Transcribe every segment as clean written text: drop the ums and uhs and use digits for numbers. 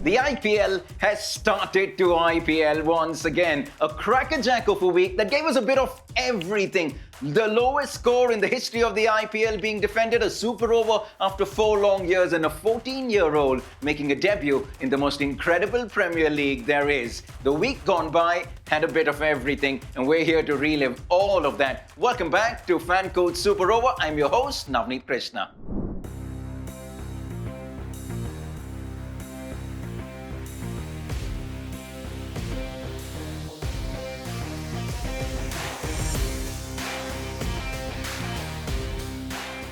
The IPL has started to IPL once again. A crackerjack of a week that gave us a bit of everything. The lowest score in the history of the IPL being defended, a super over after 4 long years, and a 14-year-old making a debut in the most incredible Premier League there is. The week gone by had a bit of everything, and we're here to relive all of that. Welcome back to Fan Code Super Over. I'm your host, Navneet Krishna.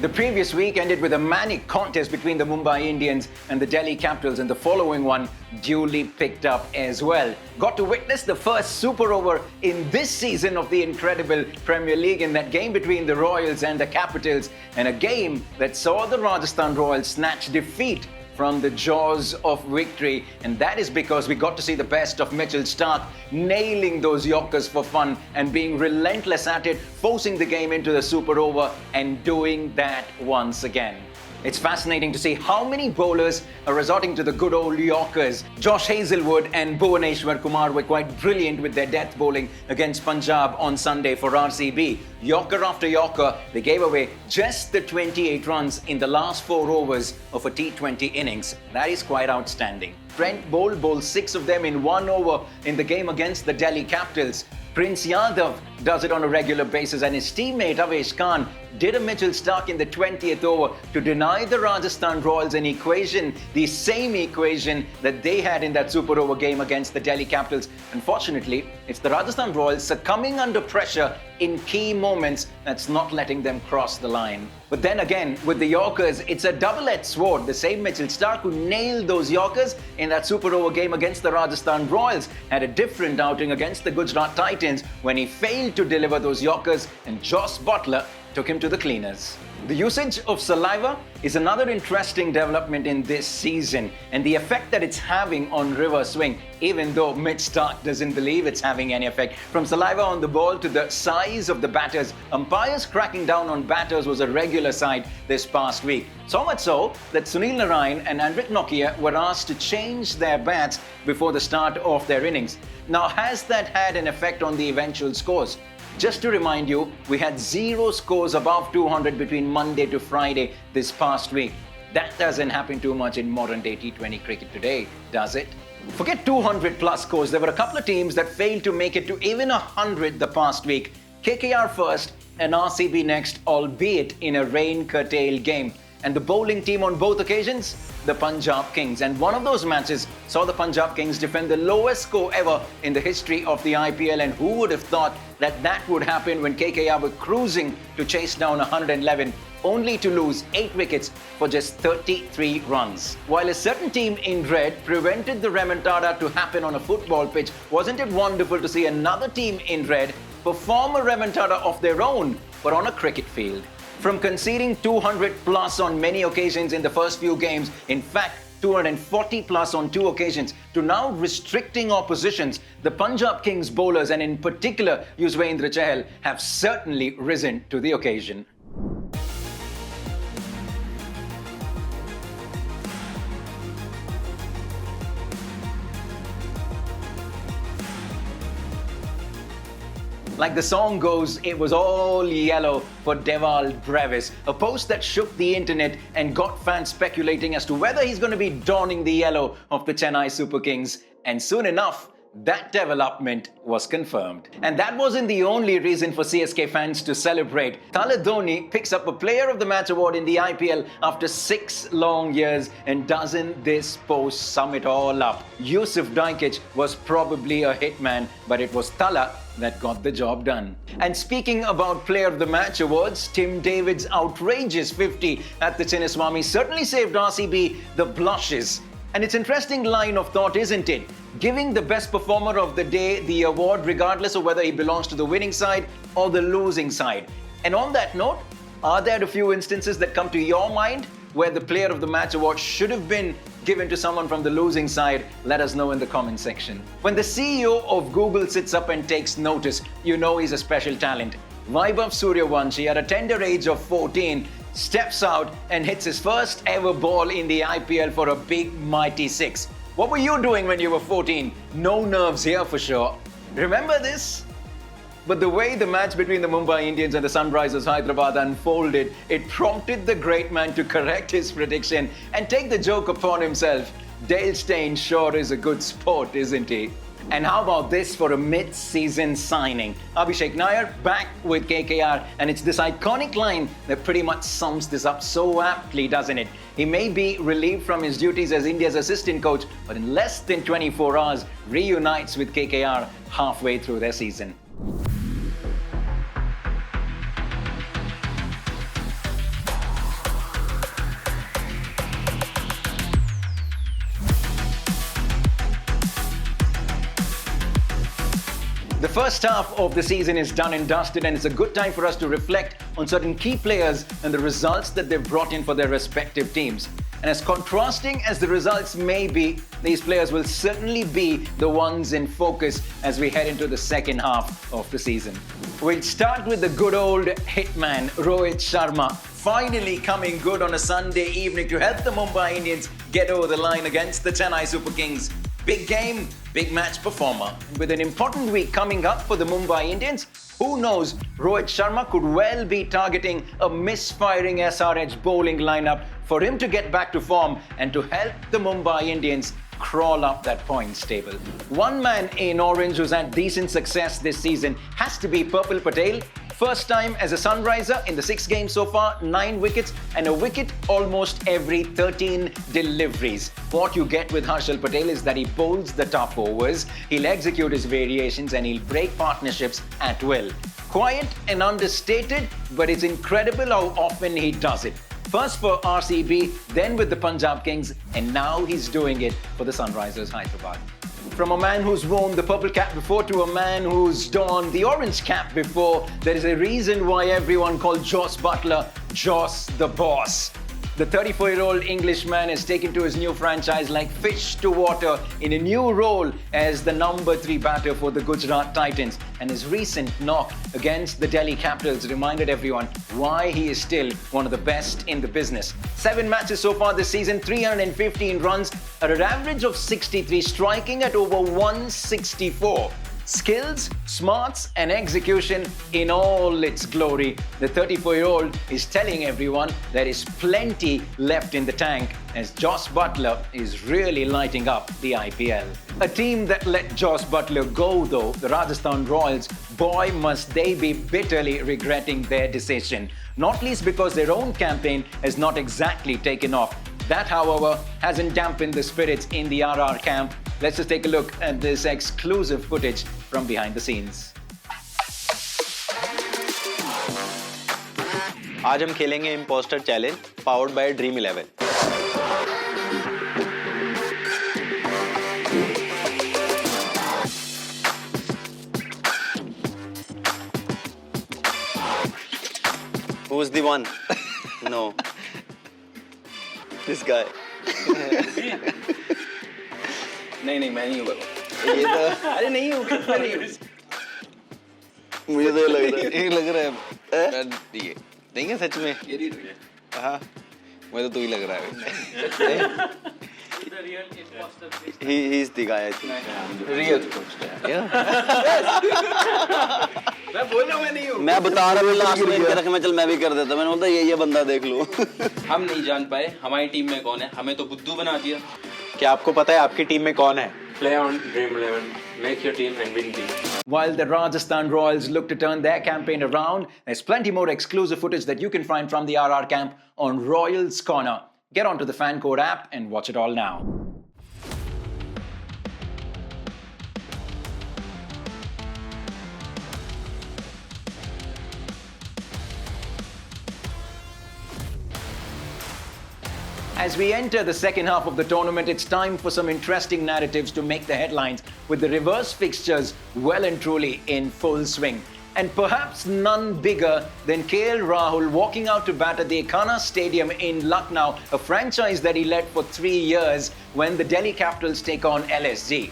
The previous week ended with a manic contest between the Mumbai Indians and the Delhi Capitals, and the following one duly picked up as well. Got to witness the first super over in this season of the incredible Premier League in that game between the Royals and the Capitals, and a game that saw the Rajasthan Royals snatch defeat from the jaws of victory, and that is because we got to see the best of Mitchell Starc nailing those Yorkers for fun and being relentless at it, forcing the game into the super over and doing that once again. It's fascinating to see how many bowlers are resorting to the good old Yorkers. Josh Hazlewood and Bhuvaneshwar Kumar were quite brilliant with their death bowling against Punjab on Sunday for RCB. Yorker after Yorker, they gave away just the 28 runs in the last 4 overs of a T20 innings. That is quite outstanding. Trent Boult bowled 6 of them in 1 over in the game against the Delhi Capitals. Prince Yadav does it on a regular basis, and his teammate Avesh Khan did a Mitchell Starc in the 20th over to deny the Rajasthan Royals an equation, the same equation that they had in that super over game against the Delhi Capitals. Unfortunately, it's the Rajasthan Royals succumbing under pressure in key moments that's not letting them cross the line. But then again, with the Yorkers, it's a double-edged sword. The same Mitchell Starc who nailed those Yorkers in that super over game against the Rajasthan Royals had a different outing against the Gujarat Titans when he failed to deliver those Yorkers, and Josh Buttler took him to the cleaners. The usage of saliva is another interesting development in this season, and the effect that it's having on reverse swing, even though Mitch Starc doesn't believe it's having any effect. From saliva on the ball to the size of the batters, umpires cracking down on batters was a regular sight this past week. So much so that Sunil Narine and Andrik Nokia were asked to change their bats before the start of their innings. Now, has that had an effect on the eventual scores? Just to remind you, we had 0 scores above 200 between Monday to Friday this past week. That doesn't happen too much in modern day T20 cricket today, does it? Forget 200 plus scores, there were a couple of teams that failed to make it to even 100 the past week. KKR first and RCB next, albeit in a rain-curtailed game. And the bowling team on both occasions? The Punjab Kings. And one of those matches saw the Punjab Kings defend the lowest score ever in the history of the IPL. And who would have thought that that would happen when KKR were cruising to chase down 111, only to lose 8 wickets for just 33 runs. While a certain team in red prevented the remontada to happen on a football pitch, wasn't it wonderful to see another team in red perform a remontada of their own, but on a cricket field? From conceding 200 plus on many occasions in the first few games, in fact 240 plus on 2 occasions, to now restricting oppositions, the Punjab Kings bowlers, and in particular Yuzvendra Chahal, have certainly risen to the occasion. Like the song goes, it was all yellow for Devald Brevis, a post that shook the internet and got fans speculating as to whether he's going to be donning the yellow of the Chennai Super Kings. And soon enough, that development was confirmed. And that wasn't the only reason for CSK fans to celebrate. Thala Dhoni picks up a Player of the Match award in the IPL after 6 long years, and doesn't this post sum it all up? Yusuf Daikic was probably a hitman, but it was Thala that got the job done. And speaking about Player of the Match awards, Tim David's outrageous 50 at the Chinnaswamy certainly saved RCB the blushes. And it's an interesting line of thought, isn't it? Giving the best performer of the day the award regardless of whether he belongs to the winning side or the losing side. And on that note, are there a few instances that come to your mind where the Player of the Match award should have been given to someone from the losing side? Let us know in the comment section. When the CEO of Google sits up and takes notice, you know he's a special talent. Vaibhav Suryavanshi, at a tender age of 14, steps out and hits his first ever ball in the IPL for a big mighty 6. What were you doing when you were 14? No nerves here for sure. Remember this? But the way the match between the Mumbai Indians and the Sunrisers Hyderabad unfolded, it prompted the great man to correct his prediction and take the joke upon himself. Dale Steyn sure is a good sport, isn't he? And how about this for a mid-season signing? Abhishek Nayar back with KKR, and it's this iconic line that pretty much sums this up so aptly, doesn't it? He may be relieved from his duties as India's assistant coach, but in less than 24 hours, reunites with KKR halfway through their season. The first half of the season is done and dusted, and it's a good time for us to reflect on certain key players and the results that they've brought in for their respective teams. And as contrasting as the results may be, these players will certainly be the ones in focus as we head into the second half of the season. We'll start with the good old hitman, Rohit Sharma, finally coming good on a Sunday evening to help the Mumbai Indians get over the line against the Chennai Super Kings. Big game, big match performer. With an important week coming up for the Mumbai Indians, who knows, Rohit Sharma could well be targeting a misfiring SRH bowling lineup for him to get back to form and to help the Mumbai Indians crawl up that points table. One man in orange who's had decent success this season has to be Purple Patel. First time as a Sunriser in the 6 games so far, 9 wickets and a wicket almost every 13 deliveries. What you get with Harshal Patel is that he bowls the tough overs, he'll execute his variations and he'll break partnerships at will. Quiet and understated, but it's incredible how often he does it. First for RCB, then with the Punjab Kings, and now he's doing it for the Sunrisers Hyderabad. From a man who's worn the purple cap before to a man who's donned the orange cap before, there is a reason why everyone called Jos Buttler Jos the Boss. The 34-year-old Englishman has taken to his new franchise like fish to water in a new role as the number 3 batter for the Gujarat Titans, and his recent knock against the Delhi Capitals reminded everyone why he is still one of the best in the business. 7 matches so far this season, 315 runs at an average of 63, striking at over 164. Skills, smarts and execution in all its glory. The 34-year-old is telling everyone there is plenty left in the tank as Jos Buttler is really lighting up the IPL. A team that let Jos Buttler go though, the Rajasthan Royals, boy must they be bitterly regretting their decision. Not least because their own campaign has not exactly taken off. That, however, hasn't dampened the spirits in the RR camp. Let's just take a look at this exclusive footage from behind the scenes. आज हम खेलेंगे impostor challenge powered by Dream 11। Who's the one? No. This guy. नहीं मैं नहीं हूँ ये तो अरे नहीं हूँ मुझे तो ये लग रहा है ये नहीं है सच में हाँ मुझे तो तू ही लग रहा है he's the guy I think real मैं बोल रहा हूँ मैं नहीं हूँ मैं बता रहा हूँ लास्ट में कर रखे मैं चल मैं भी कर देता मैंने बोलता ये बंदा देख लो हम नहीं जान पाए हमारी टीम में कौन है हमें तो बुद्धू बना दिया क्या आपको पता है आपकी टीम में कौन है Play on Dream 11, make your team and win team. While the Rajasthan Royals look to turn their campaign around, there's plenty more exclusive footage that you can find from the RR camp on Royals Corner. Get onto the FanCode app and watch it all now. As we enter the second half of the tournament, it's time for some interesting narratives to make the headlines with the reverse fixtures well and truly in full swing. And perhaps none bigger than KL Rahul walking out to bat at the Ekana Stadium in Lucknow, a franchise that he led for 3 years when the Delhi Capitals take on LSG.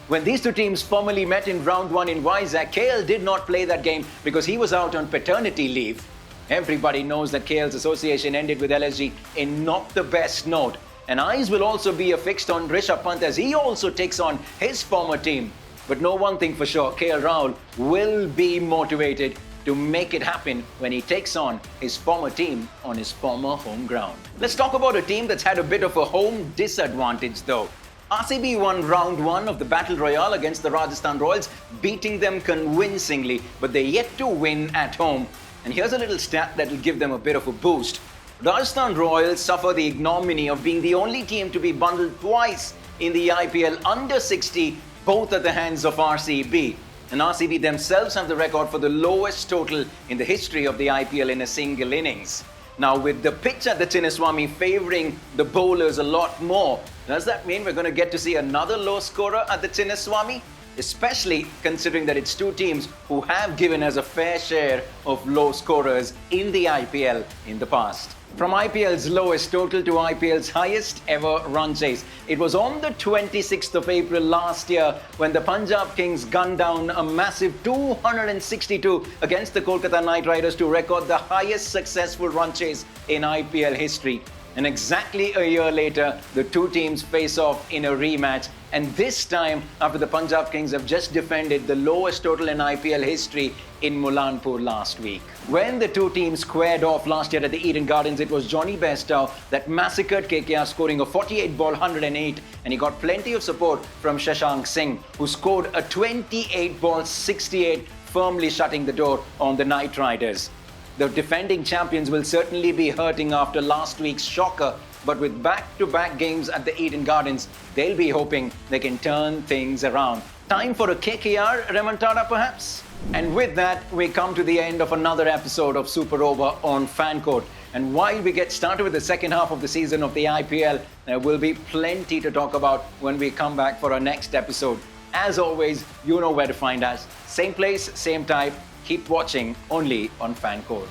When these two teams formally met in round 1 in Vizag, KL did not play that game because he was out on paternity leave. Everybody knows that KL's association ended with LSG in not the best note. And eyes will also be affixed on Rishabh Pant as he also takes on his former team. But know one thing for sure, KL Rahul will be motivated to make it happen when he takes on his former team on his former home ground. Let's talk about a team that's had a bit of a home disadvantage though. RCB won round 1 of the Battle Royale against the Rajasthan Royals, beating them convincingly, but they're yet to win at home. And here's a little stat that will give them a bit of a boost. Rajasthan Royals suffer the ignominy of being the only team to be bundled twice in the IPL under 60, both at the hands of RCB. And RCB themselves have the record for the lowest total in the history of the IPL in a single innings. Now, with the pitch at the Chinnaswamy favouring the bowlers a lot more, does that mean we're going to get to see another low scorer at the Chinnaswamy? Especially considering that it's two teams who have given us a fair share of low scorers in the IPL in the past. From IPL's lowest total to IPL's highest ever run chase. It was on the 26th of April last year when the Punjab Kings gunned down a massive 262 against the Kolkata Knight Riders to record the highest successful run chase in IPL history. And exactly a year later, the two teams face off in a rematch. And this time, after the Punjab Kings have just defended the lowest total in IPL history in Mulanpur last week. When the two teams squared off last year at the Eden Gardens, it was Johnny Bairstow that massacred KKR, scoring a 48-ball 108, and he got plenty of support from Shashank Singh, who scored a 28-ball 68, firmly shutting the door on the Knight Riders. The defending champions will certainly be hurting after last week's shocker, but with back-to-back games at the Eden Gardens, they'll be hoping they can turn things around. Time for a KKR remontada perhaps? And with that, we come to the end of another episode of Super Over on Fan Court. And while we get started with the second half of the season of the IPL, there will be plenty to talk about when we come back for our next episode. As always, you know where to find us. Same place, same time. Keep watching only on Fan Court.